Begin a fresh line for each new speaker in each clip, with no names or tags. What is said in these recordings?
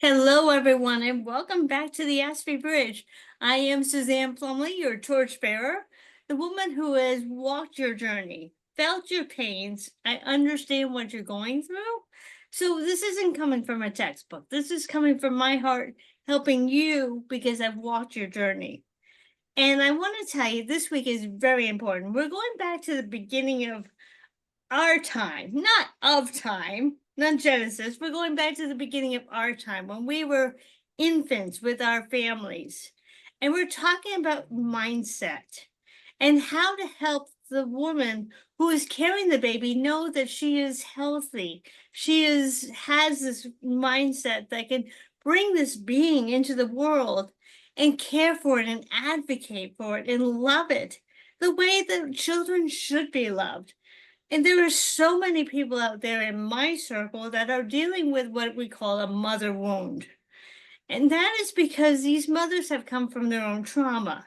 Hello, everyone, and welcome back to the Aspie Bridge. I am Suzanne Plumley, your torchbearer, the woman who has walked your journey, felt your pains. I understand what you're going through. So this isn't coming from a textbook. This is coming from my heart, helping you because I've walked your journey. And I want to tell you, this week is very important. We're going back to the beginning of our time, not of time, not Genesis. We're going back to the beginning of our time when we were infants with our families. And we're talking about mindset and how to help the woman who is carrying the baby know that she is healthy. Has this mindset that can bring this being into the world and care for it and advocate for it and love it the way that children should be loved. And there are so many people out there in my circle that are dealing with what we call a mother wound. And that is because these mothers have come from their own trauma,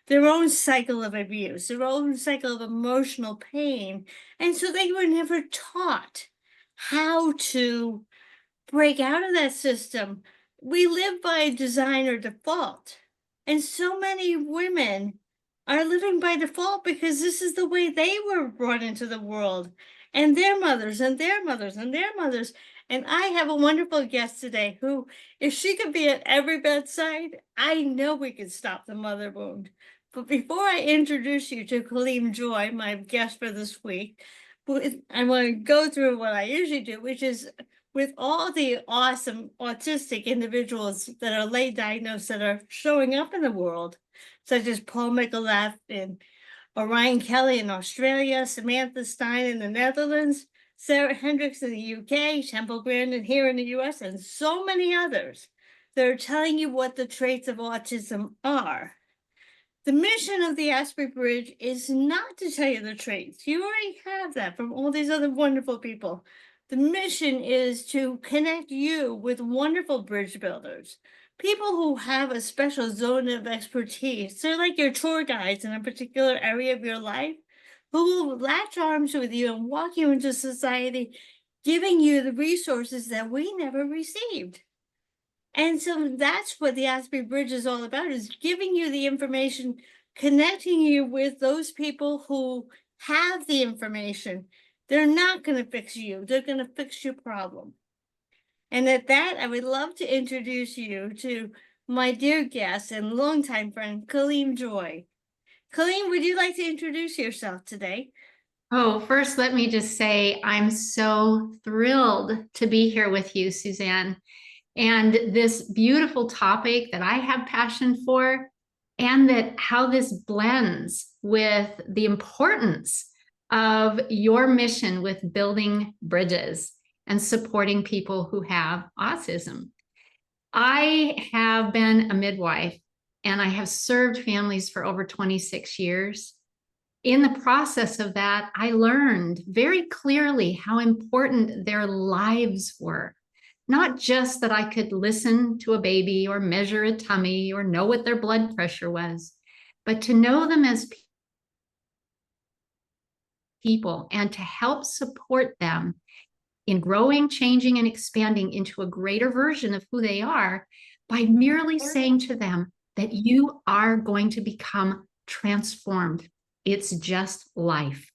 their own cycle of abuse, their own cycle of emotional pain. And so they were never taught how to break out of that system. We live by design or default. And so many women are living by default because this is the way they were brought into the world, and their mothers and their mothers and their mothers. And I have a wonderful guest today who, if she could be at every bedside, I know we could stop the mother wound. But before I introduce you to Kaleem Joy, my guest for this week, I want to go through what I usually do, which is with all the awesome autistic individuals that are late diagnosed that are showing up in the world, such as Paul Micallef and Orion Kelly in Australia, Samantha Stein in the Netherlands, Sarah Hendricks in the UK, Temple Grandin here in the US, and so many others that are telling you what the traits of autism are. The mission of the Aspie Bridge is not to tell you the traits. You already have that from all these other wonderful people. The mission is to connect you with wonderful bridge builders, people who have a special zone of expertise. They're like your tour guides in a particular area of your life who will latch arms with you and walk you into society, giving you the resources that we never received. And so that's what the Aspie Bridge is all about, is giving you the information, connecting you with those people who have the information. They're not going to fix you. They're going to fix your problem. And at that, I would love to introduce you to my dear guest and longtime friend, Kaleem Joy. Kaleem, would you like to introduce yourself today?
Oh, first, let me just say I'm so thrilled to be here with you, Suzanne, and this beautiful topic that I have passion for, and that how this blends with the importance of your mission with building bridges and supporting people who have autism. I have been a midwife and I have served families for over 26 years. In the process of that, I learned very clearly how important their lives were. Not just that I could listen to a baby or measure a tummy or know what their blood pressure was, but to know them as people and to help support them in growing, changing, and expanding into a greater version of who they are by merely saying to them that you are going to become transformed. It's just life.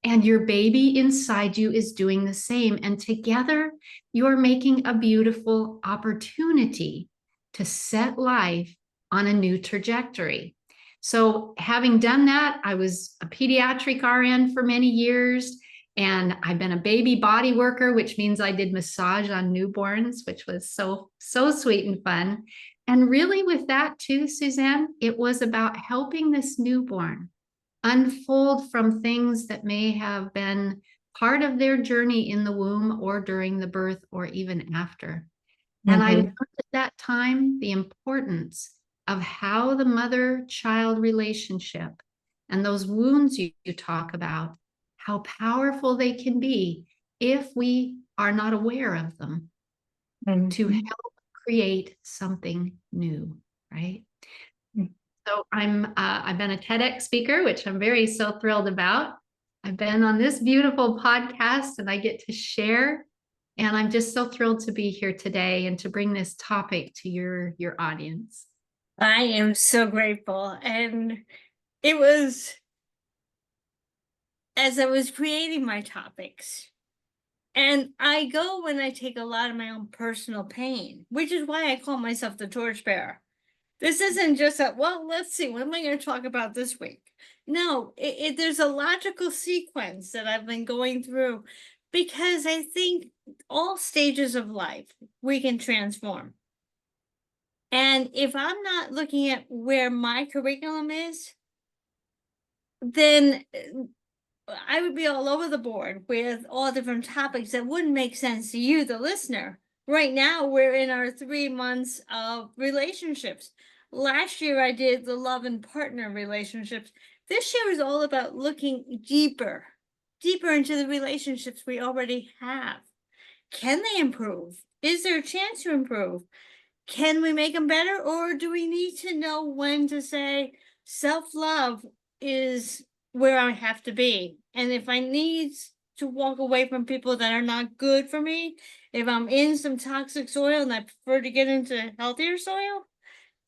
And your baby inside you is doing the same. And together, you're making a beautiful opportunity to set life on a new trajectory. So having done that, I was a pediatric RN for many years, and I've been a baby body worker, which means I did massage on newborns, which was so sweet and fun. And really with that too, Suzanne, it was about helping this newborn unfold from things that may have been part of their journey in the womb or during the birth or even after. And I learned at that time the importance of how the mother-child relationship and those wounds you talk about, how powerful they can be if we are not aware of them to help create something new, right? So I've been a TEDx speaker, which I'm so thrilled about. I've been on this beautiful podcast and I get to share And I'm just so thrilled to be here today and to bring this topic to your audience.
I am so grateful. And it was as I was creating my topics, and I go when I take a lot of my own personal pain, which is why I call myself the torchbearer. This isn't just a, well, let's see, what am I going to talk about this week? No, there's a logical sequence that I've been going through because I think all stages of life we can transform. And if I'm not looking at where my curriculum is, then I would be all over the board with all different topics that wouldn't make sense to you, the listener. Right now, we're in our 3 months of relationships. Last year, I did the love and partner relationships. This year is all about looking deeper into the relationships we already have. Can they improve? Is there a chance to improve? Can we make them better? Or do we need to know when to say self-love is where I have to be? And if I need to walk away from people that are not good for me, if I'm in some toxic soil and I prefer to get into healthier soil,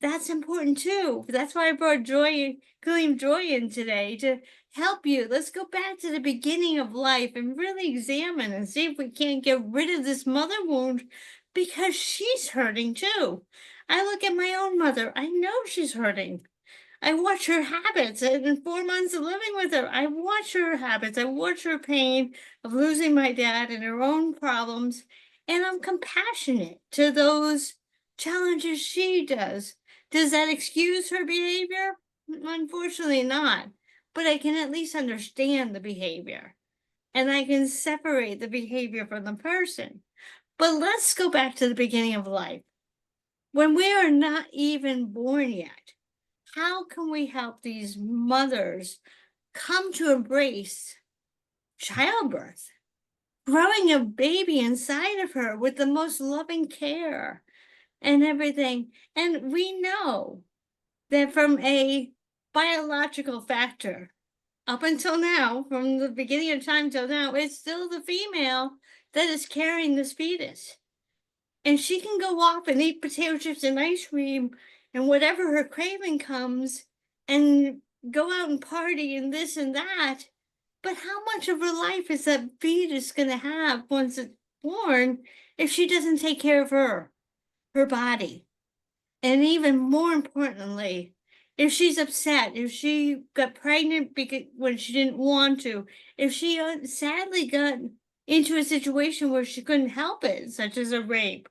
that's important too. That's why I brought Kaleem Joy in today to help you. Let's go back to the beginning of life and really examine and see if we can't get rid of this mother wound, because she's hurting too. I look at my own mother. I know she's hurting. I watch her habits, and in 4 months of living with her, I watch her habits. I watch her pain of losing my dad and her own problems, and I'm compassionate to those challenges she does. Does that excuse her behavior? Unfortunately not, but I can at least understand the behavior, and I can separate the behavior from the person. But let's go back to the beginning of life. When we are not even born yet, how can we help these mothers come to embrace childbirth, growing a baby inside of her with the most loving care and everything? And we know that from a biological factor, up until now, from the beginning of time till now, it's still the female that is carrying this fetus. And she can go off and eat potato chips and ice cream and whatever her craving comes and go out and party and this and that. But how much of her life is that fetus going to have once it's born if she doesn't take care of her body? And even more importantly, if she's upset, if she got pregnant when she didn't want to, if she sadly got into a situation where she couldn't help it, such as a rape,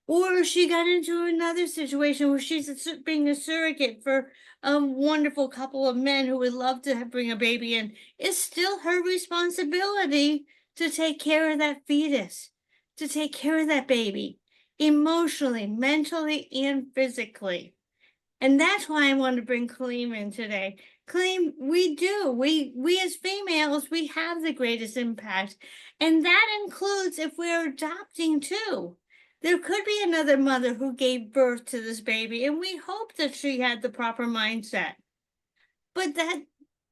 or she got into another situation where she's being a surrogate for a wonderful couple of men who would love to bring a baby in, it's still her responsibility to take care of that fetus, to take care of that baby, emotionally, mentally, and physically. And that's why I want to bring Kaleem in today. Kaleem, we as females, we have the greatest impact. And that includes if we're adopting too. There could be another mother who gave birth to this baby, and we hope that she had the proper mindset. But that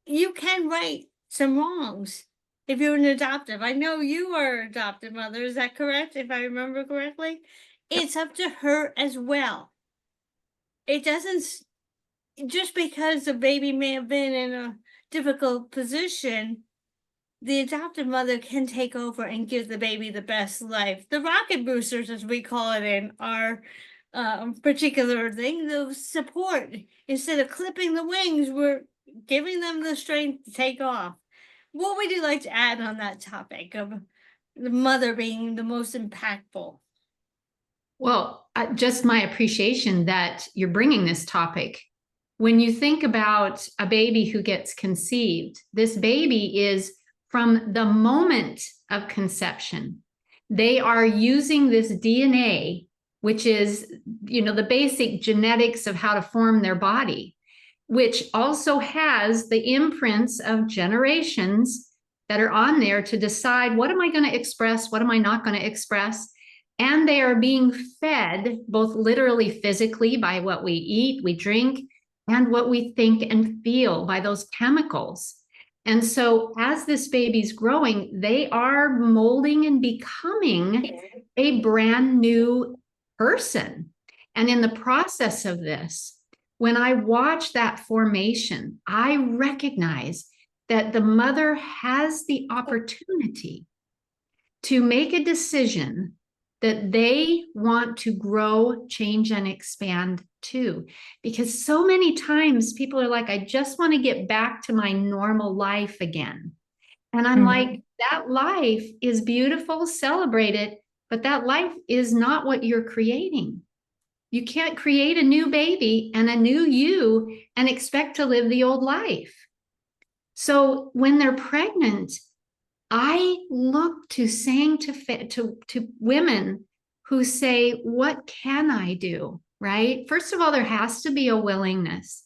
you can right some wrongs if you're an adoptive. I know you are an adoptive mother. Is that correct? If I remember correctly, it's up to her as well. It doesn't, just because the baby may have been in a difficult position, the adoptive mother can take over and give the baby the best life. The rocket boosters, as we call it in our particular thing, the support. Instead of clipping the wings, we're giving them the strength to take off. What would you like to add on that topic of the mother being the most impactful?
Well, just my appreciation that you're bringing this topic. When you think about a baby who gets conceived, this baby is from the moment of conception. They are using this DNA, which is, the basic genetics of how to form their body, which also has the imprints of generations that are on there to decide, what am I going to express? What am I not going to express? And they are being fed both literally, physically, by what we eat, we drink, and what we think and feel by those chemicals. And so as this baby's growing, they are molding and becoming a brand new person. And in the process of this, when I watch that formation, I recognize that the mother has the opportunity to make a decision that they want to grow, change, and expand too. Because so many times people are like, I just want to get back to my normal life again. And I'm like, that life is beautiful, celebrate it, but that life is not what you're creating. You can't create a new baby and a new you and expect to live the old life. So when they're pregnant, I look to saying to women who say, what can I do? Right? First of all, there has to be a willingness.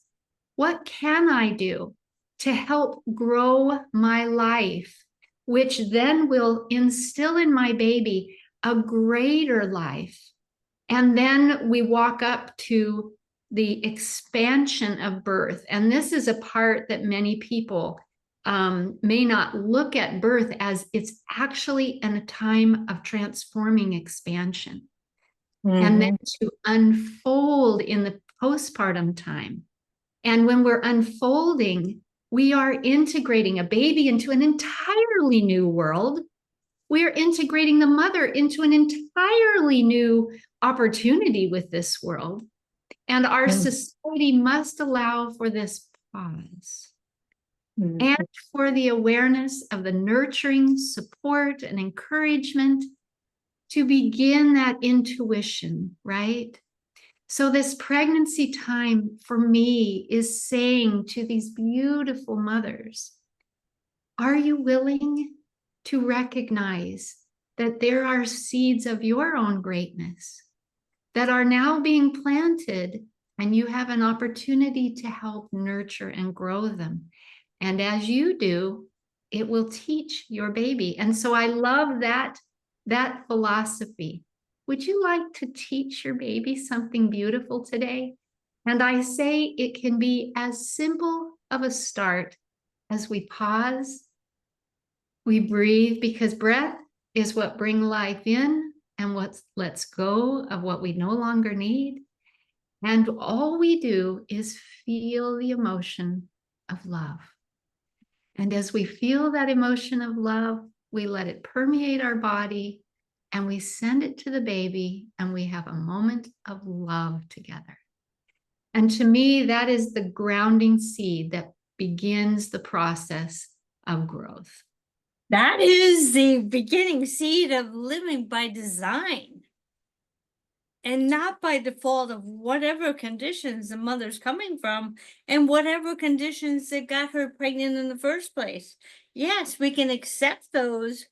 What can I do to help grow my life, which then will instill in my baby a greater life? And then we walk up to the expansion of birth. And this is a part that many people may not look at birth as it's actually in a time of transforming expansion. And then to unfold in the postpartum time. And when we're unfolding, we are integrating a baby into an entirely new world. We are integrating the mother into an entirely new opportunity with this world. And our society must allow for this pause. And for the awareness of the nurturing support and encouragement to begin that intuition, right? So this pregnancy time for me is saying to these beautiful mothers, are you willing to recognize that there are seeds of your own greatness that are now being planted, and you have an opportunity to help nurture and grow them? And as you do, it will teach your baby. And so I love that philosophy. Would you like to teach your baby something beautiful today? And I say it can be as simple of a start as we pause, we breathe, because breath is what brings life in and what lets go of what we no longer need. And all we do is feel the emotion of love. And as we feel that emotion of love, we let it permeate our body and we send it to the baby, and we have a moment of love together. And to me, that is the grounding seed that begins the process of growth.
That is the beginning seed of living by design and not by default of whatever conditions the mother's coming from and whatever conditions that got her pregnant in the first place. Yes, we can accept those,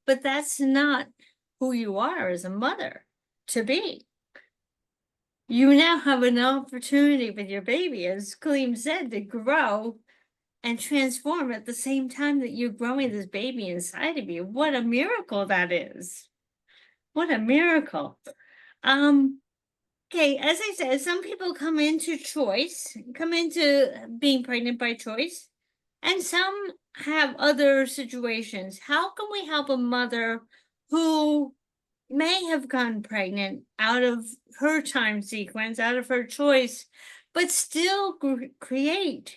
but that's not who you are as a mother to be. You now have an opportunity with your baby, as Kaleem said, to grow and transform at the same time that you're growing this baby inside of you. What a miracle that is. What a miracle. Okay, as I said, some people come into being pregnant by choice, and some have other situations. How can we help a mother who may have gotten pregnant out of her time sequence, out of her choice, but still create?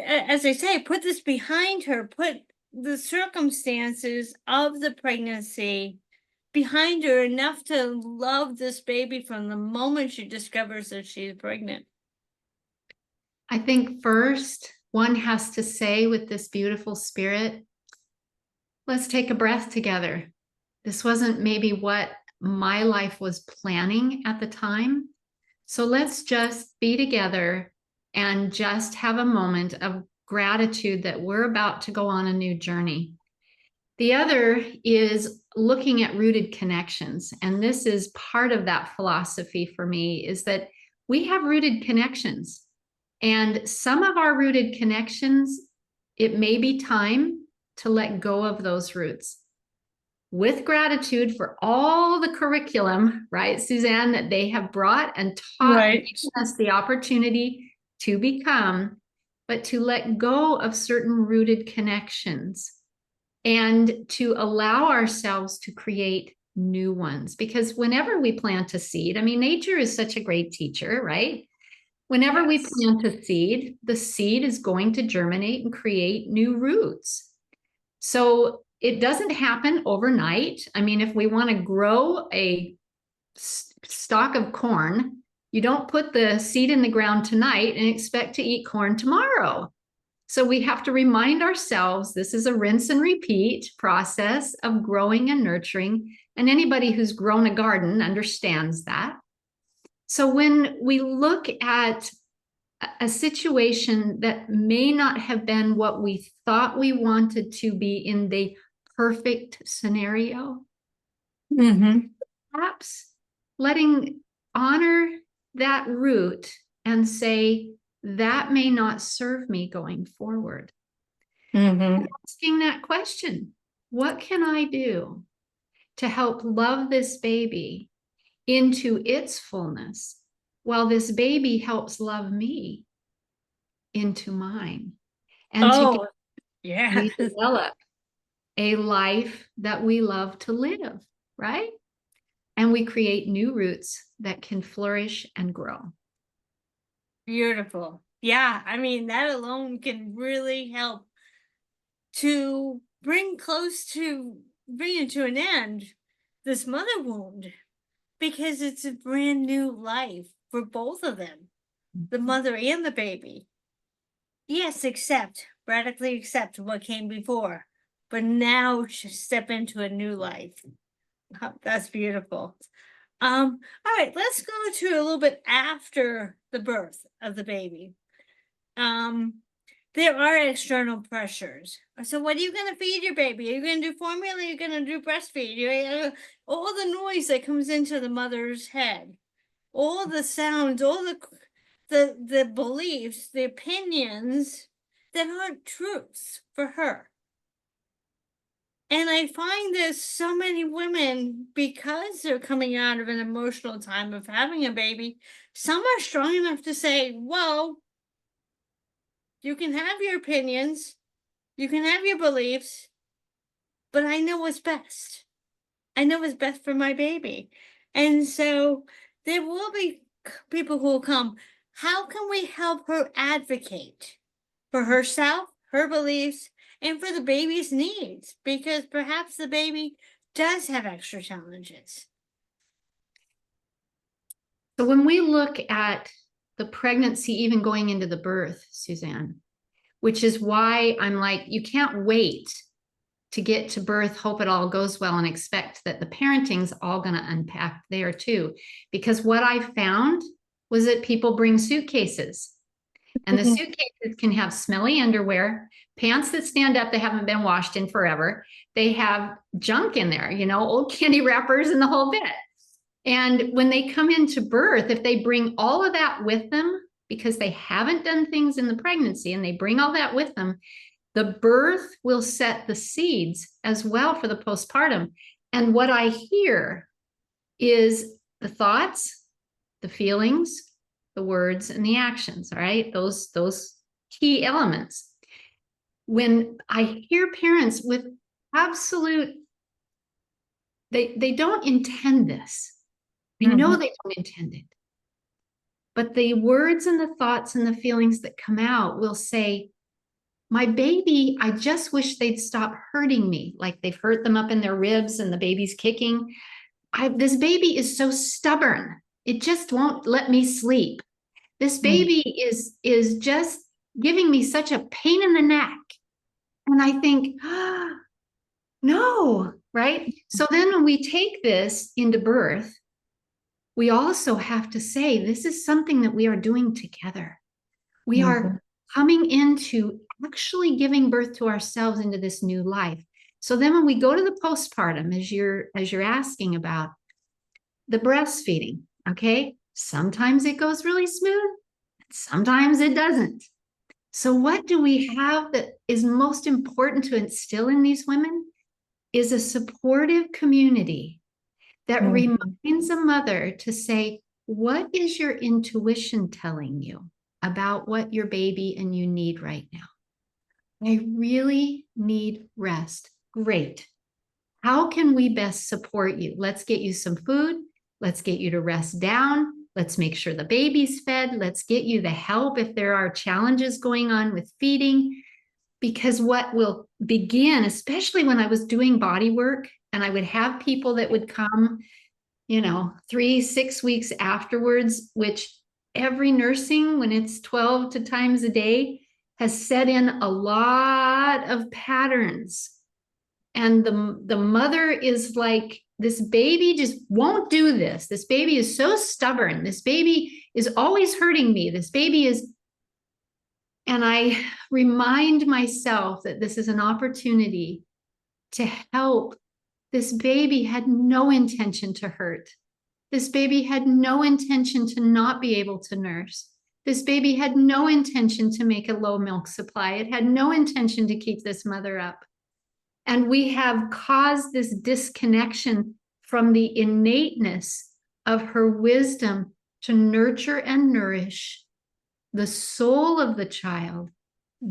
As I say, put this behind her, put the circumstances of the pregnancy behind her enough to love this baby from the moment she discovers that she's pregnant.
I think first one has to say with this beautiful spirit, let's take a breath together. This wasn't maybe what my life was planning at the time. So let's just be together and just have a moment of gratitude that we're about to go on a new journey. The other is looking at rooted connections. And this is part of that philosophy for me, is that we have rooted connections. And some of our rooted connections, it may be time to let go of those roots. With gratitude for all the curriculum, right, Suzanne, that they have brought and taught,
Right.
us the opportunity to become. but to let go of certain rooted connections and to allow ourselves to create new ones. Because whenever we plant a seed, I mean, nature is such a great teacher, right? Whenever we plant a seed, the seed is going to germinate and create new roots. So it doesn't happen overnight. I mean, if we want to grow a stalk of corn, you don't put the seed in the ground tonight and expect to eat corn tomorrow. So we have to remind ourselves this is a rinse and repeat process of growing and nurturing. And anybody who's grown a garden understands that. So when we look at a situation that may not have been what we thought we wanted to be in the perfect scenario, perhaps honor that root and say, that may not serve me going forward. Asking that question, what can I do to help love this baby into its fullness while this baby helps love me into mine? And we develop a life that we love to live, right? And we create new roots that can flourish and grow.
Beautiful. Yeah, I mean, that alone can really help to bring it to an end, this mother wound, because it's a brand new life for both of them, the mother and the baby. Yes, radically accept what came before, but now step into a new life. That's beautiful. All right, let's go to a little bit after the birth of the baby. There are external pressures. So what are you going to feed your baby? Are you going to do formula? Are you going to do breastfeed? All the noise that comes into the mother's head, all the sounds, all the beliefs, the opinions that aren't truths for her. And I find there's so many women, because they're coming out of an emotional time of having a baby, some are strong enough to say, well, you can have your opinions, you can have your beliefs, but I know what's best. I know what's best for my baby. And so there will be people who will come. How can we help her advocate for herself, her beliefs, and for the baby's needs? Because perhaps the baby does have extra challenges.
So when we look at the pregnancy, even going into the birth, Suzanne, which is why I'm like, you can't wait to get to birth, hope it all goes well, and expect that the parenting's all going to unpack there too. Because what I found was that people bring suitcases, and the suitcases can have smelly underwear, pants that stand up, they haven't been washed in forever. They have junk in there, old candy wrappers and the whole bit. And when they come into birth, if they bring all of that with them, because they haven't done things in the pregnancy and they bring all that with them, the birth will set the seeds as well for the postpartum. And what I hear is the thoughts, the feelings, the words, and the actions, all right? Those key elements. When I hear parents with absolute, they don't intend this. I know they don't intend it. But the words and the thoughts and the feelings that come out will say, my baby, I just wish they'd stop hurting me. Like they've hurt them up in their ribs and the baby's kicking. This baby is so stubborn. It just won't let me sleep. This baby is just giving me such a pain in the neck. And I think, no, right? So then when we take this into birth, we also have to say, this is something that we are doing together. We are coming into actually giving birth to ourselves into this new life. So then when we go to the postpartum, as you're asking about, the breastfeeding, okay? Sometimes it goes really smooth, sometimes it doesn't. So what do we have that is most important to instill in these women is a supportive community that reminds a mother to say, what is your intuition telling you? about what your baby and you need right now. I really need rest. Great. How can we best support you? Let's get you some food. Let's get you to rest down. Let's make sure the baby's fed. Let's get you the help if there are challenges going on with feeding. Because what will begin, especially when I was doing body work and I would have people that would come, 3-6 weeks afterwards, which every nursing, when it's 12 times a day, has set in a lot of patterns. And the mother is like, this baby just won't do this. This baby is so stubborn. This baby is always hurting me. This baby is. And I remind myself that this is an opportunity to help. This baby had no intention to hurt. This baby had no intention to not be able to nurse. This baby had no intention to make a low milk supply. It had no intention to keep this mother up. And we have caused this disconnection from the innateness of her wisdom to nurture and nourish the soul of the child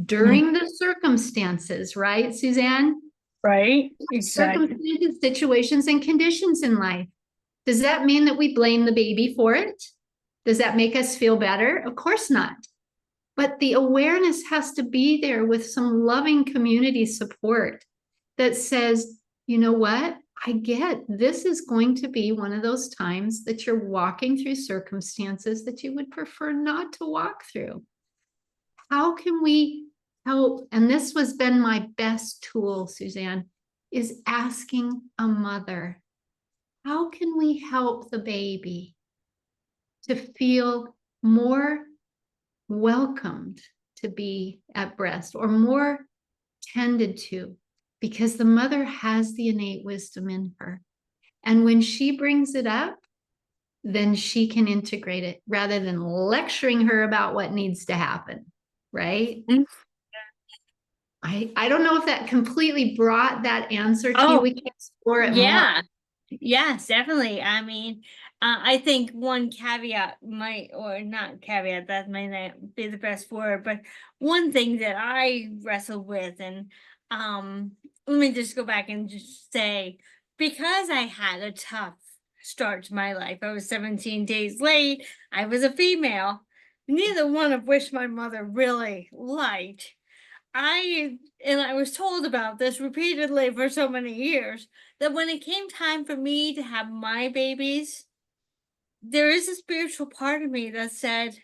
during the circumstances, right, Suzanne?
Right, exactly.
Circumstances, situations, and conditions in life. Does that mean that we blame the baby for it? Does that make us feel better? Of course not. But the awareness has to be there with some loving community support that says, you know what? I get this is going to be one of those times that you're walking through circumstances that you would prefer not to walk through. How can we help? And this has been my best tool, Suzanne, is asking a mother, how can we help the baby to feel more welcomed to be at breast or more tended to? Because the mother has the innate wisdom in her. And when she brings it up, then she can integrate it rather than lecturing her about what needs to happen, right?
Mm.
I don't know if that completely brought that answer to you.
Oh,
We can explore it more.
yeah. Yes, definitely. I mean, I think one caveat or not caveat, that might not be the best word, but one thing that I wrestled with, and let me just go back and just say, because I had a tough start to my life, I was 17 days late, I was a female, neither one of which my mother really liked. I was told about this repeatedly for so many years that when it came time for me to have my babies, there is a spiritual part of me that said,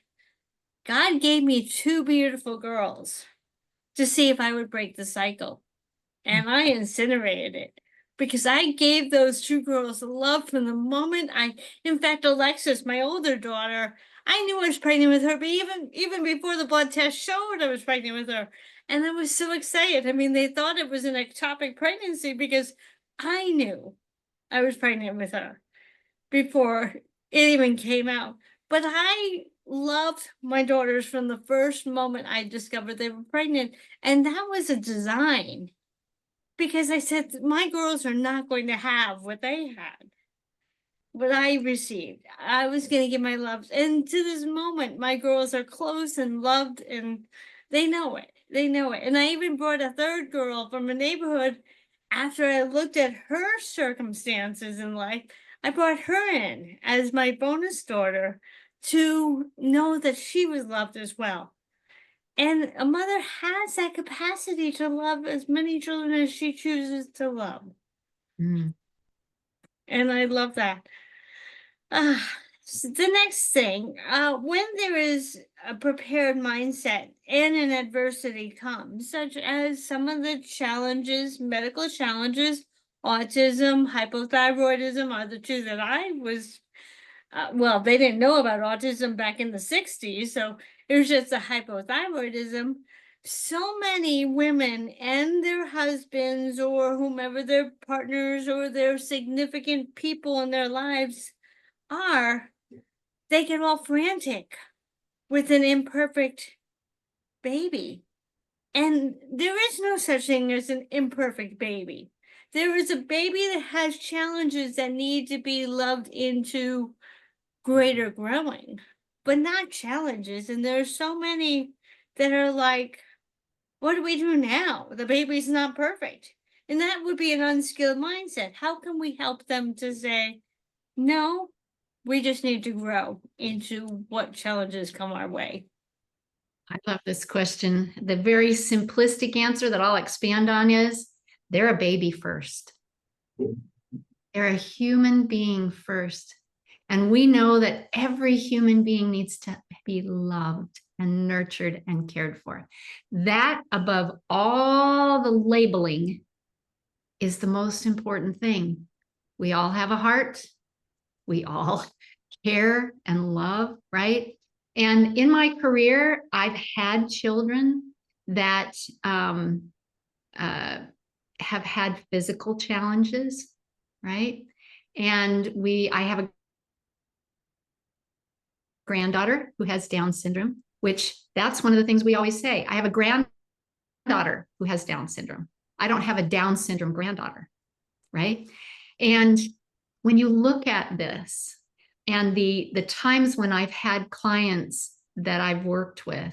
God gave me two beautiful girls to see if I would break the cycle. And I incinerated it because I gave those two girls love from the moment in fact, Alexis, my older daughter, I knew I was pregnant with her, but even before the blood test showed I was pregnant with her. And I was so excited. I mean, they thought it was an ectopic pregnancy because I knew I was pregnant with her before it even came out. But I loved my daughters from the first moment I discovered they were pregnant. And that was a design because I said, my girls are not going to have what they had, what I received. I was going to give my love. And to this moment, my girls are close and loved, and they know it. They know it. And I even brought a third girl from a neighborhood after I looked at her circumstances in life. I brought her in as my bonus daughter to know that she was loved as well. And a mother has that capacity to love as many children as she chooses to love.
Mm.
And I love that. So the next thing, when there is a prepared mindset and an adversity comes, such as some of the challenges, medical challenges, autism, hypothyroidism are the two that I was well, they didn't know about autism back in the 60s, so it was just a hypothyroidism. So many women and their husbands or whomever their partners or their significant people in their lives are, they get all frantic with an imperfect baby. And there is no such thing as an imperfect baby. There is a baby that has challenges that need to be loved into greater growing. but not challenges. And there are so many that are like, what do we do now? The baby's not perfect. And that would be an unskilled mindset. How can we help them to say, no, we just need to grow into what challenges come our way?
I love this question. The very simplistic answer that I'll expand on is they're a baby first. They're a human being first. And we know that every human being needs to be loved and nurtured and cared for. That, above all the labeling, is the most important thing. We all have a heart. We all care and love, right? And in my career, I've had children that have had physical challenges, right? And I have a granddaughter who has Down syndrome, which that's one of the things we always say. I have a granddaughter who has Down syndrome. I don't have a Down syndrome granddaughter, right? And when you look at this, and the times when I've had clients that I've worked with,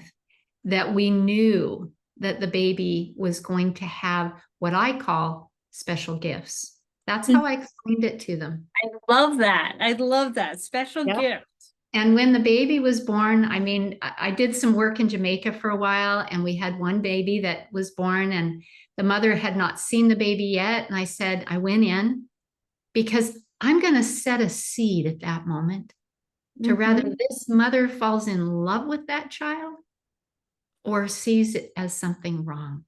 that we knew that the baby was going to have what I call special gifts. That's how I explained it to them.
I love that. I love that. Special gift.
And when the baby was born, I mean, I did some work in Jamaica for a while, and we had one baby that was born, and the mother had not seen the baby yet. And I said, I went in because I'm going to set a seed at that moment to rather this mother falls in love with that child or sees it as something wrong.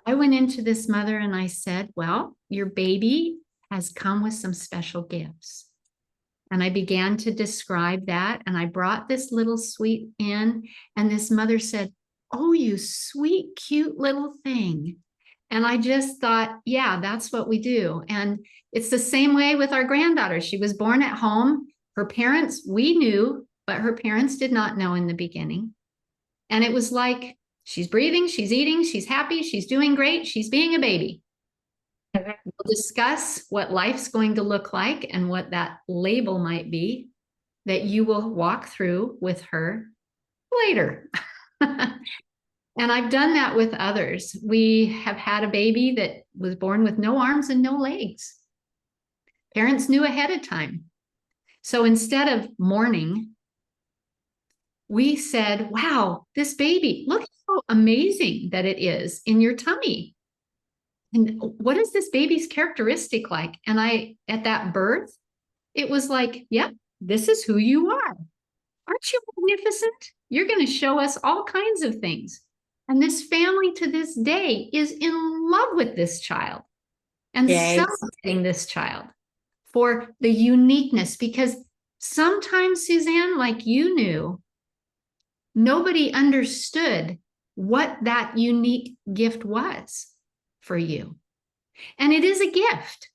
I went into this mother and I said, well, your baby has come with some special gifts. And I began to describe that. And I brought this little sweet in, and this mother said, oh, you sweet, cute little thing. And I just thought, yeah, that's what we do. And it's the same way with our granddaughter. She was born at home. Her parents, we knew, but her parents did not know in the beginning. And it was like, she's breathing, she's eating, she's happy, she's doing great, she's being a baby. We'll discuss what life's going to look like and what that label might be that you will walk through with her later. And I've done that with others. We have had a baby that was born with no arms and no legs. Parents knew ahead of time. So instead of mourning, we said, wow, this baby, look how amazing that it is in your tummy. And what is this baby's characteristic like? And at that birth, it was like, yeah, this is who you are. Aren't you magnificent? You're going to show us all kinds of things. And this family to this day is in love with this child and celebrating this child for the uniqueness. Because sometimes, Suzanne, like you knew, nobody understood what that unique gift was for you. And it is a gift.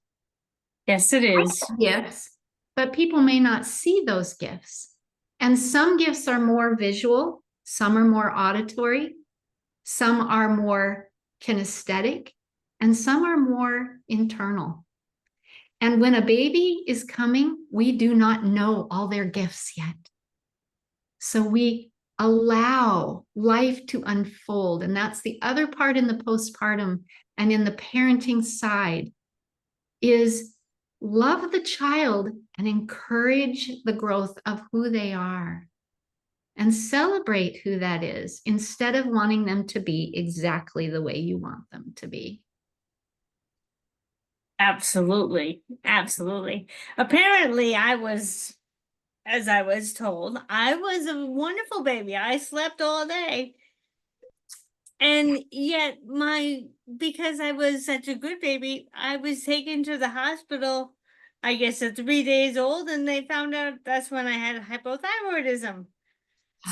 Yes, it is.
Gifts, but people may not see those gifts. And some gifts are more visual, some are more auditory, some are more kinesthetic, and some are more internal. And when a baby is coming, we do not know all their gifts yet. So we allow life to unfold. And that's the other part in the postpartum and in the parenting side, is love the child and encourage the growth of who they are and celebrate who that is instead of wanting them to be exactly the way you want them to be.
Absolutely. Absolutely. Apparently, as I was told, I was a wonderful baby. I slept all day. And yet because I was such a good baby, I was taken to the hospital, I guess at 3 days old, and they found out that's when I had hypothyroidism.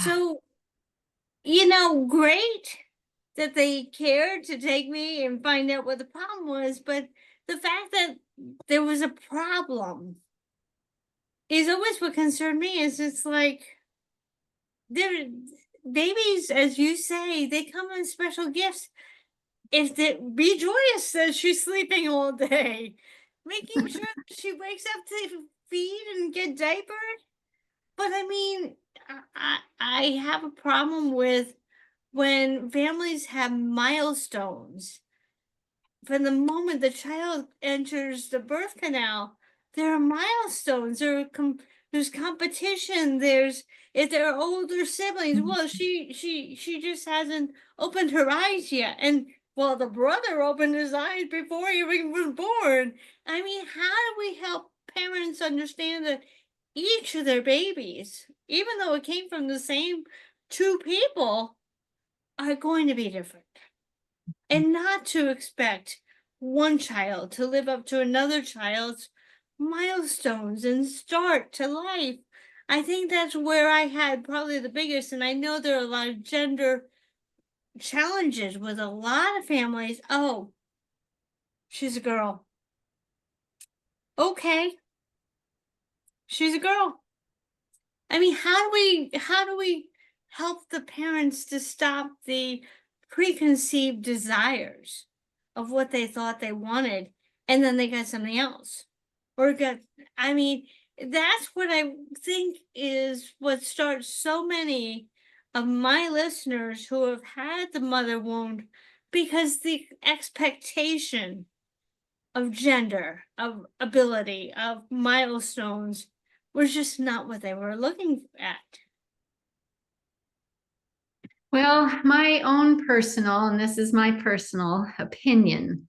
So, great that they cared to take me and find out what the problem was, but the fact that there was a problem is always what concerned me. Is it's like, babies, as you say, they come in special gifts. If they be joyous that she's sleeping all day, making sure she wakes up to feed and get diapered. But I mean, I have a problem with when families have milestones. From the moment the child enters the birth canal, there are milestones. There's competition. There's if there are older siblings. Well, she just hasn't opened her eyes yet, and well, the brother opened his eyes before he even was born. I mean, how do we help parents understand that each of their babies, even though it came from the same two people, are going to be different? And not to expect one child to live up to another child's milestones and start to life. I think that's where I had probably the biggest, and I know there are a lot of gender challenges with a lot of families. Oh, she's a girl. Okay, she's a girl. I mean, how do we help the parents to stop the preconceived desires of what they thought they wanted, and then they got something else? Or got I mean, that's what I think is what starts so many of my listeners who have had the mother wound, because the expectation of gender, of ability, of milestones was just not what they were looking at.
Well, my own personal, and this is my personal opinion,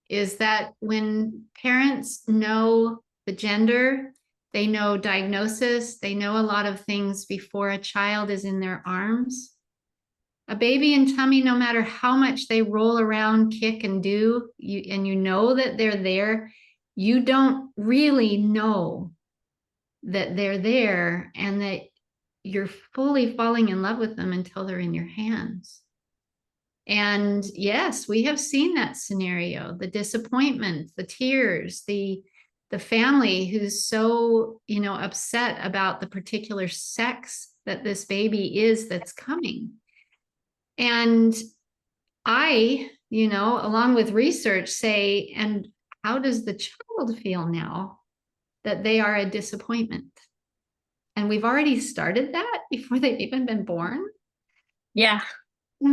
is that when parents know the gender, they know diagnosis, they know a lot of things before a child is in their arms. A baby in tummy, no matter how much they roll around, kick, and do, and you know that they're there, you don't really know that they're there and that you're fully falling in love with them until they're in your hands. And yes, we have seen that scenario, the disappointment, the tears, the family who's so, upset about the particular sex that this baby is that's coming. And I, along with research, say, and how does the child feel now that they are a disappointment? And we've already started that before they've even been born.
Yeah.
Can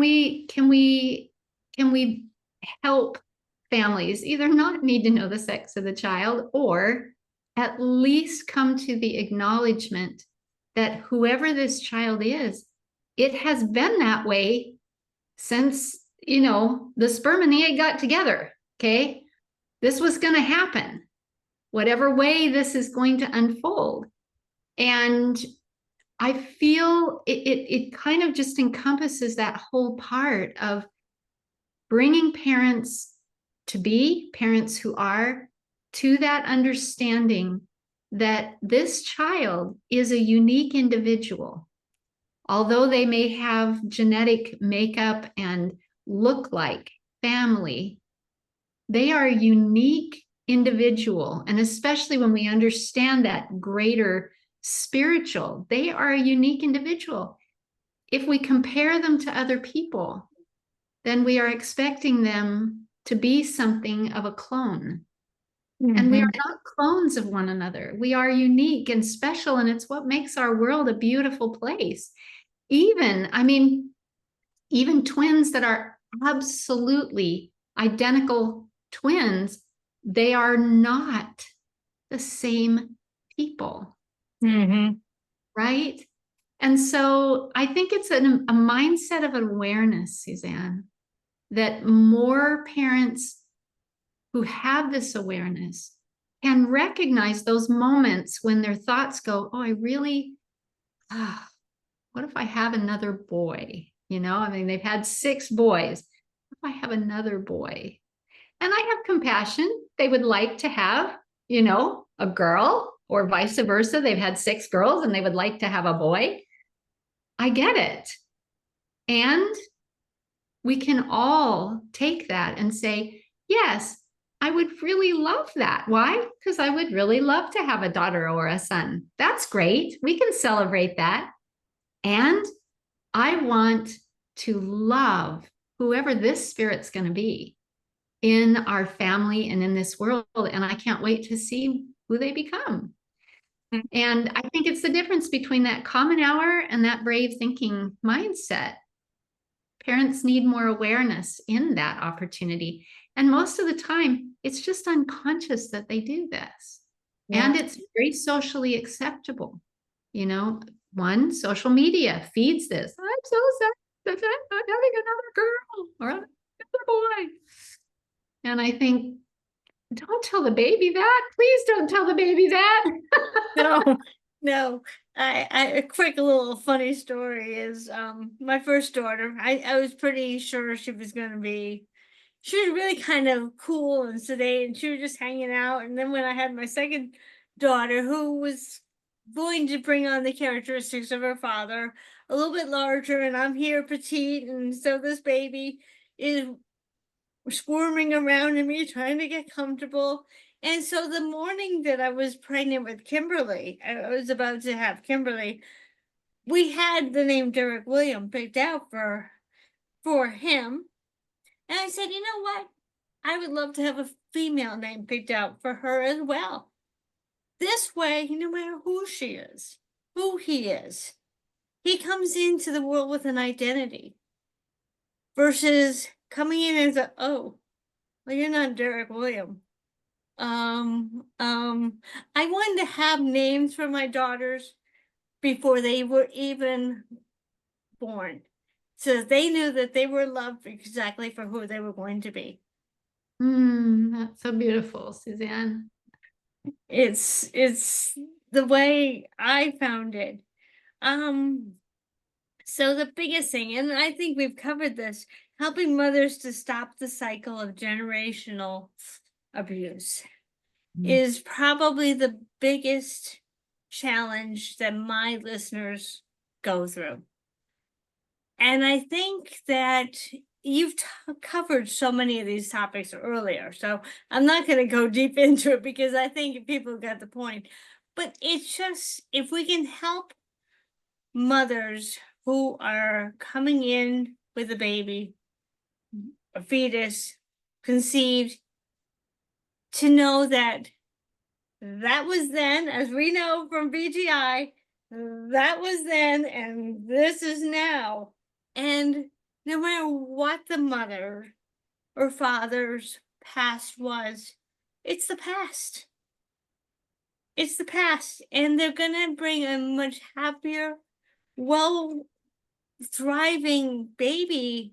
we help families either not need to know the sex of the child, or at least come to the acknowledgement that whoever this child is, it has been that way since, the sperm and the egg got together. Okay. This was going to happen, whatever way this is going to unfold. And I feel it kind of just encompasses that whole part of bringing parents to be parents who are to that understanding that this child is a unique individual. Although they may have genetic makeup and look like family, they are a unique individual. And especially when we understand that greater spiritual, they are a unique individual. If we compare them to other people, then we are expecting them to be something of a clone. Mm-hmm. And we are not clones of one another. We are unique and special, and it's what makes our world a beautiful place. Even twins that are absolutely identical twins, they are not the same people.
Mm-hmm.
Right? And so I think it's a mindset of awareness, Suzanne, that more parents who have this awareness can recognize those moments when their thoughts go, oh, what if I have another boy? They've had 6 boys. What if I have another boy? And I have compassion. They would like to have, a girl, or vice versa. They've had 6 girls and they would like to have a boy. I get it. And we can all take that and say, yes, I would really love that. Why? Because I would really love to have a daughter or a son. That's great. We can celebrate that. And I want to love whoever this spirit's going to be in our family and in this world. And I can't wait to see who they become. And I think it's the difference between that common hour and that brave thinking mindset. Parents need more awareness in that opportunity. And most of the time, it's just unconscious that they do this.
Yeah.
And it's very socially acceptable. You know, one, social media feeds this. I'm so sad that I'm having another girl or another boy. And I think, don't tell the baby that. Please don't tell the baby that.
No, no. A quick little funny story is my first daughter. I was pretty sure she was really kind of cool and sedate, and she was just hanging out. And then when I had my second daughter, who was going to bring on the characteristics of her father, a little bit larger, and I'm here petite, and so this baby is squirming around in me, trying to get comfortable. And so the morning that I was pregnant with Kimberly, I was about to have Kimberly, we had the name Derek William picked out for him. And I said, you know what? I would love to have a female name picked out for her as well. This way, no matter who she is, who he is, he comes into the world with an identity versus coming in as well, you're not Derek William. I wanted to have names for my daughters before they were even born, so they knew that they were loved exactly for who they were going to be.
That's so beautiful, Suzanne.
It's the way I found it. So the biggest thing, and I think we've covered this, helping mothers to stop the cycle of generational abuse is probably the biggest challenge that my listeners go through. And I think that you've covered so many of these topics earlier, so I'm not going to go deep into it because I think people got the point. But it's just, if we can help mothers who are coming in with a baby, a fetus, conceived, to know that that was then, as we know from BGI, that was then, and this is now. And no matter what the mother or father's past was, it's the past. It's the past. And they're going to bring a much happier, well, thriving baby,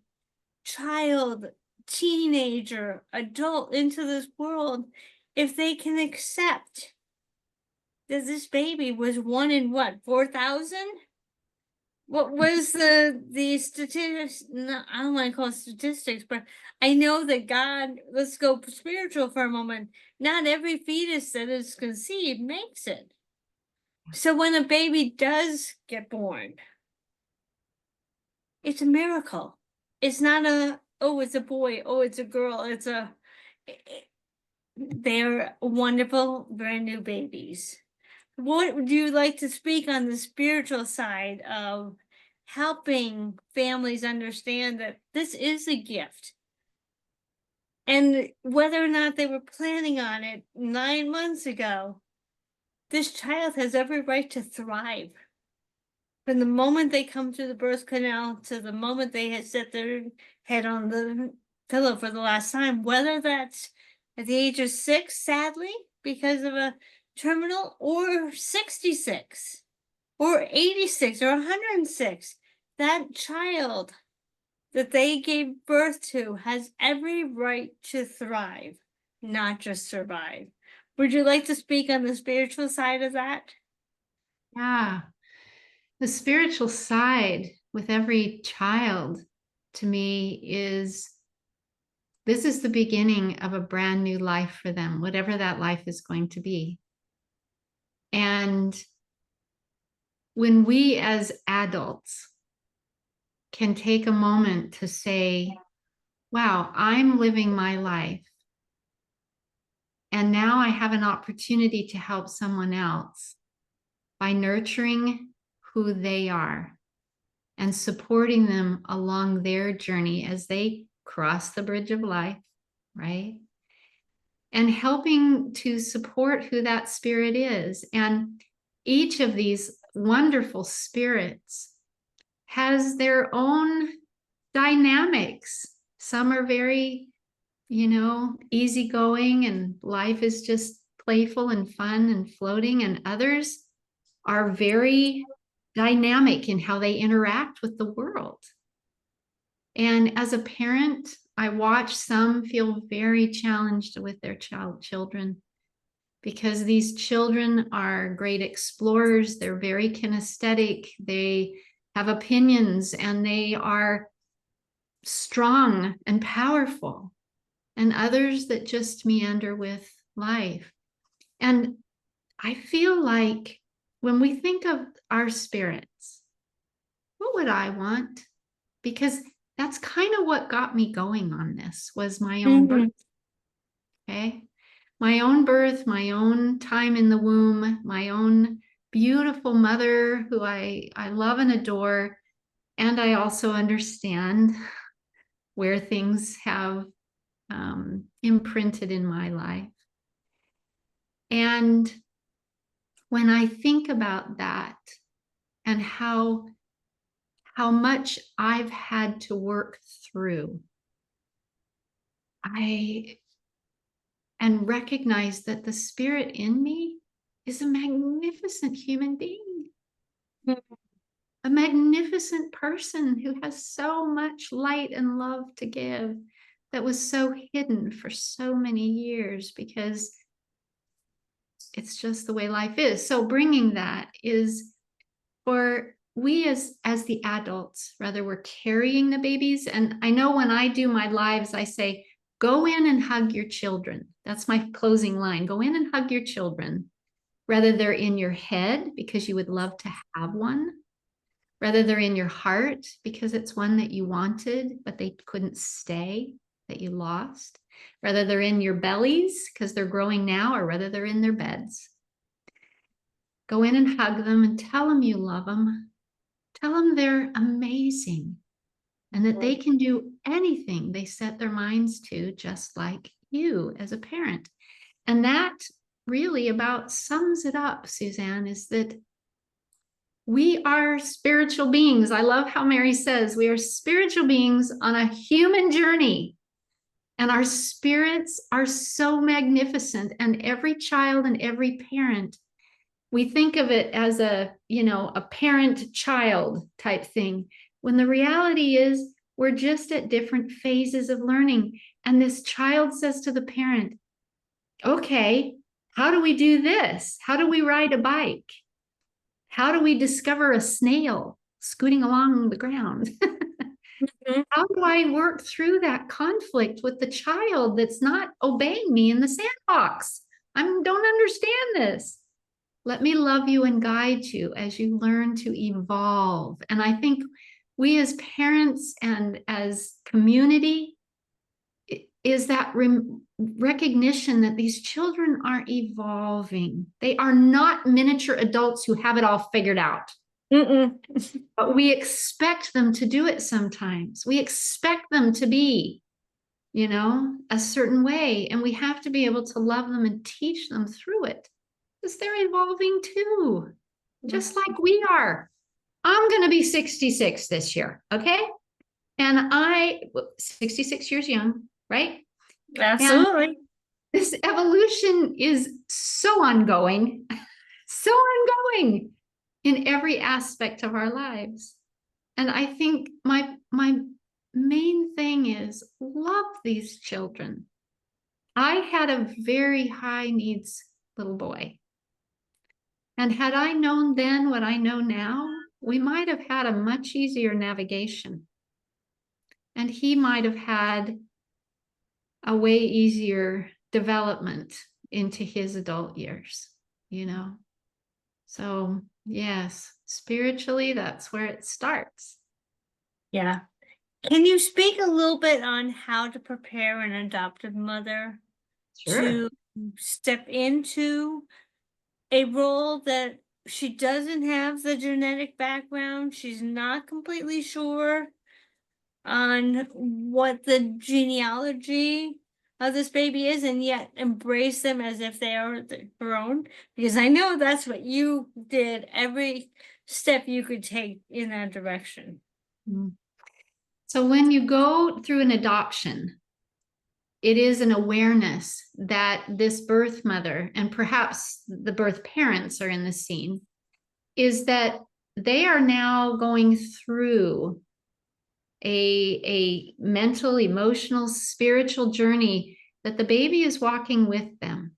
child, teenager, adult into this world if they can accept that this baby was one in what, 4,000? What was the statistics? No, I don't want to call it statistics, but I know that God, let's go spiritual for a moment. Not every fetus that is conceived makes it. So when a baby does get born, it's a miracle. It's not it's a boy, it's a girl, they're wonderful, brand new babies. What would you like to speak on the spiritual side of helping families understand that this is a gift? And whether or not they were planning on it 9 months ago, this child has every right to thrive. From the moment they come through the birth canal to the moment they set their head on the pillow for the last time, whether that's at the age of 6, sadly, because of a terminal, or 66, or 86, or 106, that child that they gave birth to has every right to thrive, not just survive. Would you like to speak on the spiritual side of that?
Yeah. The spiritual side with every child, to me, is this is the beginning of a brand new life for them, whatever that life is going to be. And when we as adults can take a moment to say, wow, I'm living my life, and now I have an opportunity to help someone else by nurturing who they are and supporting them along their journey as they cross the bridge of life, right? And helping to support who that spirit is. And each of these wonderful spirits has their own dynamics. Some are very, easygoing and life is just playful and fun and floating, and others are very dynamic in how they interact with the world. And as a parent, I watch some feel very challenged with their children, because these children are great explorers. They're very kinesthetic. They have opinions and they are strong and powerful, and others that just meander with life. And I feel like when we think of our spirits, what would I want? Because that's kind of what got me going on this, was my own birth. Okay. My own birth, my own time in the womb, my own beautiful mother who I love and adore. And I also understand where things have imprinted in my life. And when I think about that and how much I've had to work through, and recognize that the spirit in me is a magnificent human being, a magnificent person who has so much light and love to give, that was so hidden for so many years because it's just the way life is. So bringing that is for we as the adults, whether we're carrying the babies. And I know when I do my lives, I say, go in and hug your children. That's my closing line. Go in and hug your children, whether they're in your head because you would love to have one, whether they're in your heart because it's one that you wanted, but they couldn't stay, that you lost, whether they're in your bellies because they're growing now, or whether they're in their beds. Go in and hug them and tell them you love them. Tell them they're amazing and that they can do anything they set their minds to, just like you as a parent. And that really about sums it up, Suzanne, is that we are spiritual beings. I love how Mary says we are spiritual beings on a human journey. And our spirits are so magnificent. And every child and every parent, we think of it as a parent-child type thing, when the reality is we're just at different phases of learning. And this child says to the parent, okay, how do we do this? How do we ride a bike? How do we discover a snail scooting along the ground? How do I work through that conflict with the child that's not obeying me in the sandbox? I don't understand this. Let me love you and guide you as you learn to evolve. And I think we as parents and as community is that recognition that these children are evolving. They are not miniature adults who have it all figured out. But we expect them to do it sometimes. We expect them to be, a certain way. And we have to be able to love them and teach them through it, because they're evolving too, just like we are. I'm going to be 66 this year, okay? And 66 years young, right?
Absolutely.
And this evolution is so ongoing, so ongoing in every aspect of our lives. And I think my main thing is love these children. I had a very high needs little boy. And had I known then what I know now, we might have had a much easier navigation. And he might have had a way easier development into his adult years, So yes, spiritually, that's where it starts.
Yeah. Can you speak a little bit on how to prepare an adoptive mother to step into a role that she doesn't have the genetic background? She's not completely sure on what the genealogy how this baby is and yet embrace them as if they are her own? Because I know that's what you did, every step you could take in that direction.
So when you go through an adoption, it is an awareness that this birth mother, and perhaps the birth parents are in the scene, is that they are now going through a mental, emotional, spiritual journey that the baby is walking with them.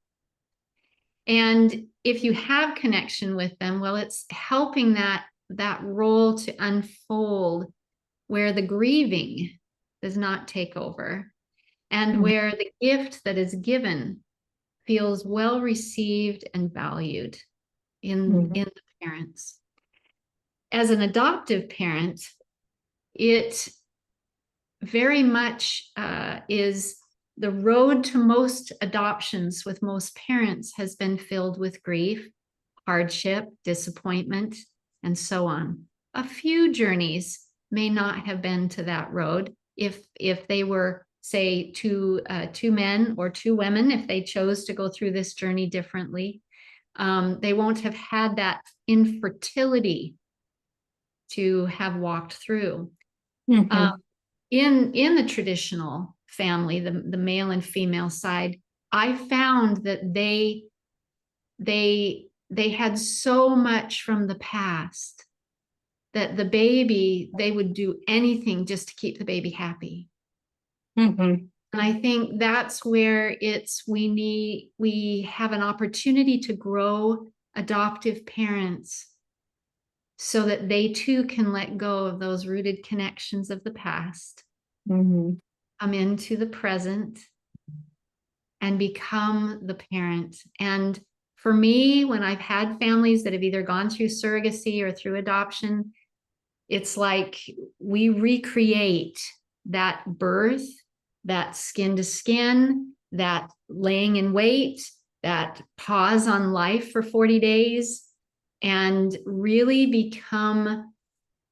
And if you have connection with them, well, it's helping that role to unfold where the grieving does not take over, and where the gift that is given feels well received and valued in the parents. As an adoptive parent, it very much is the road to most adoptions with most parents has been filled with grief, hardship, disappointment, and so on. A few journeys may not have been to that road if they were, say, two men or two women, if they chose to go through this journey differently. They won't have had that infertility to have walked through. In the traditional family, the male and female side, I found that they had so much from the past that the baby, they would do anything just to keep the baby happy. And I think that's where we have an opportunity to grow adoptive parents so that they too can let go of those rooted connections of the past, come into the present, and become the parent. And for me, when I've had families that have either gone through surrogacy or through adoption, it's like we recreate that birth, that skin to skin, that laying in wait, that pause on life for 40 days, and really become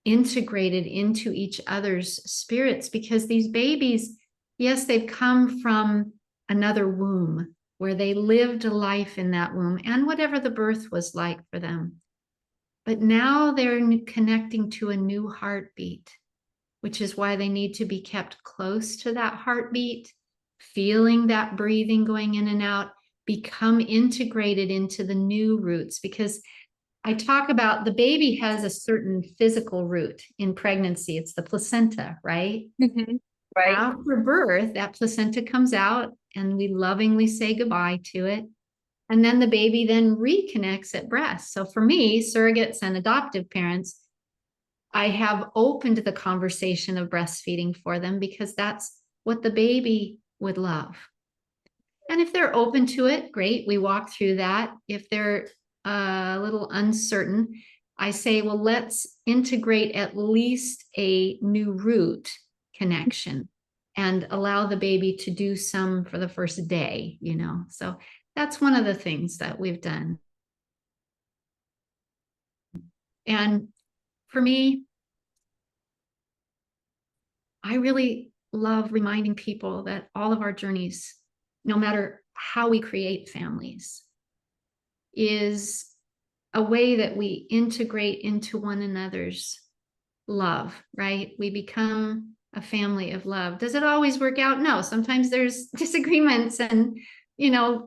integrated into each other's spirits. Because these babies, yes, they've come from another womb where they lived a life in that womb and whatever the birth was like for them. But now they're connecting to a new heartbeat, which is why they need to be kept close to that heartbeat, feeling that breathing going in and out, become integrated into the new roots. Because I talk about the baby has a certain physical root in pregnancy. It's the placenta, right? Right. After birth, that placenta comes out and we lovingly say goodbye to it. And then the baby then reconnects at breast. So for me, surrogates and adoptive parents, I have opened the conversation of breastfeeding for them because that's what the baby would love. And if they're open to it, great, we walk through that. If they're a little uncertain, I say, well, let's integrate at least a new root connection and allow the baby to do some for the first day, So that's one of the things that we've done. And for me, I really love reminding people that all of our journeys, no matter how we create families, is a way that we integrate into one another's love, right? We become a family of love. Does it always work out? No, sometimes there's disagreements and,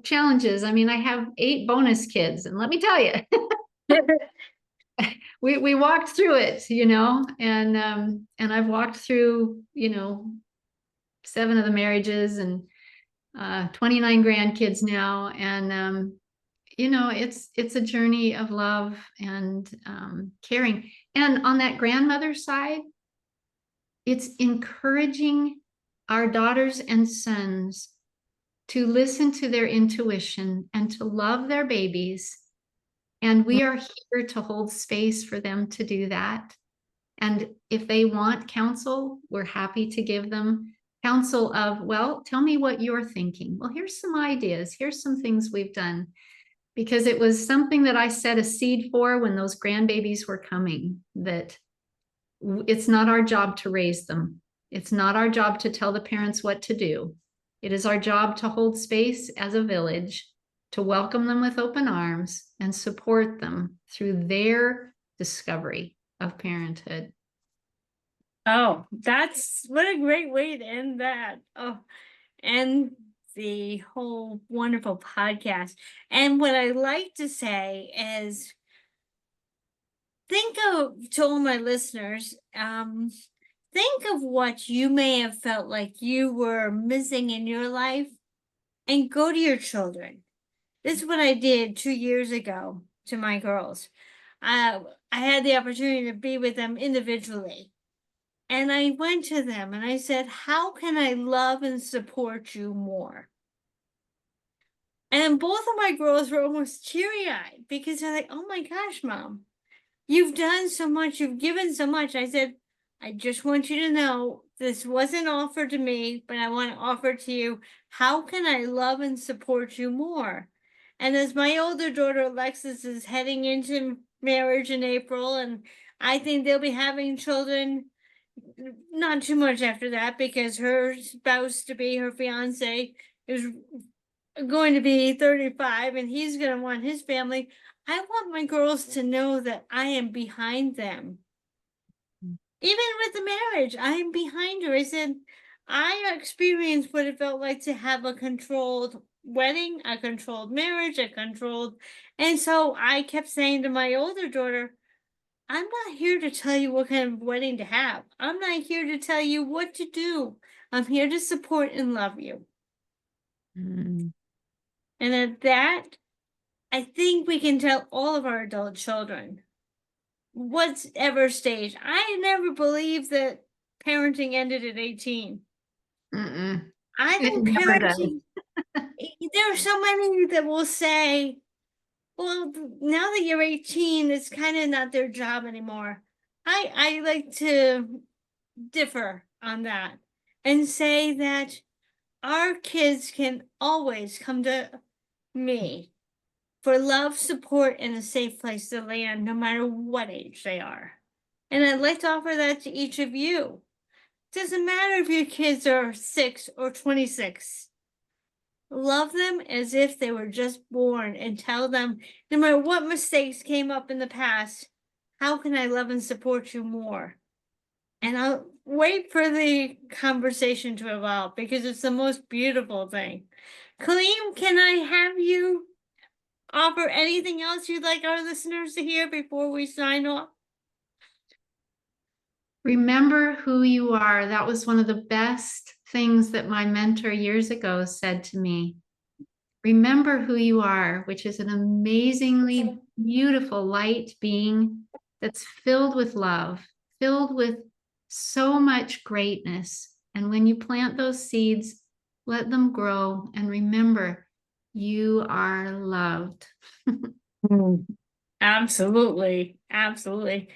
challenges. I mean, I have 8 bonus kids, and let me tell you, we walked through it, and I've walked through, 7 of the marriages and 29 grandkids now. And, it's a journey of love and caring. And on that grandmother side, it's encouraging our daughters and sons to listen to their intuition and to love their babies. And we are here to hold space for them to do that. And if they want counsel, we're happy to give them counsel of, well, tell me what you're thinking. Well, here's some ideas. Here's some things we've done. Because it was something that I set a seed for when those grandbabies were coming, that it's not our job to raise them. It's not our job to tell the parents what to do. It is our job to hold space as a village, to welcome them with open arms and support them through their discovery of parenthood.
Oh, that's what a great way to end that. Oh, and the whole wonderful podcast. And what I like to say is think of, to all my listeners, think of what you may have felt like you were missing in your life and go to your children. This is what I did 2 years ago to my girls. I had the opportunity to be with them individually. And I went to them and I said, how can I love and support you more? And both of my girls were almost teary-eyed because they're like, oh my gosh, Mom, you've done so much, you've given so much. I said, I just want you to know this wasn't offered to me, but I want to offer to you. How can I love and support you more? And as my older daughter, Alexis, is heading into marriage in April, and I think they'll be having children not too much after that because her spouse to be, her fiance, is going to be 35 and he's going to want his family. I want my girls to know that I am behind them. Even with the marriage, I am behind her. I said, I experienced what it felt like to have a controlled wedding, a controlled marriage, and so I kept saying to my older daughter, I'm not here to tell you what kind of wedding to have. I'm not here to tell you what to do. I'm here to support and love you.
Mm.
And at that, I think we can tell all of our adult children, whatever stage. I never believed that parenting ended at 18.
Mm-mm.
I
It
think
never does.
parenting, there are so many that will say, well, now that you're 18, it's kind of not their job anymore. I like to differ on that and say that our kids can always come to me for love, support, and a safe place to land, no matter what age they are. And I'd like to offer that to each of you. It doesn't matter if your kids are 6 or 26. Love them as if they were just born and tell them, no matter what mistakes came up in the past, how can I love and support you more? And I'll wait for the conversation to evolve because it's the most beautiful thing. Kaleem, can I have you offer anything else you'd like our listeners to hear before we sign off?
Remember who you are. That was one of the best things that my mentor years ago said to me. Remember who you are, which is an amazingly beautiful light being that's filled with love, filled with so much greatness. And when you plant those seeds, let them grow and remember you are loved.
Absolutely. Absolutely.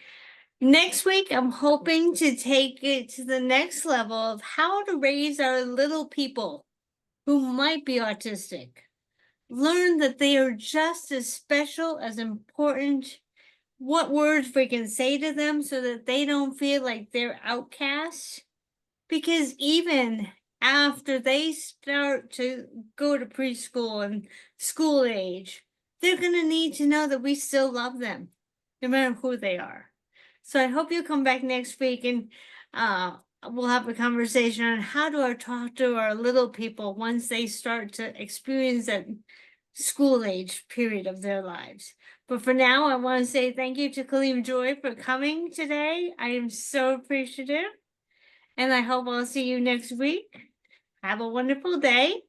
Next week, I'm hoping to take it to the next level of how to raise our little people who might be autistic. Learn that they are just as special, as important, what words we can say to them so that they don't feel like they're outcasts. Because even after they start to go to preschool and school age, they're going to need to know that we still love them, no matter who they are. So I hope you'll come back next week and we'll have a conversation on how do I talk to our little people once they start to experience that school age period of their lives. But for now, I want to say thank you to Kaleem Joy for coming today. I am so appreciative. And I hope I'll see you next week. Have a wonderful day.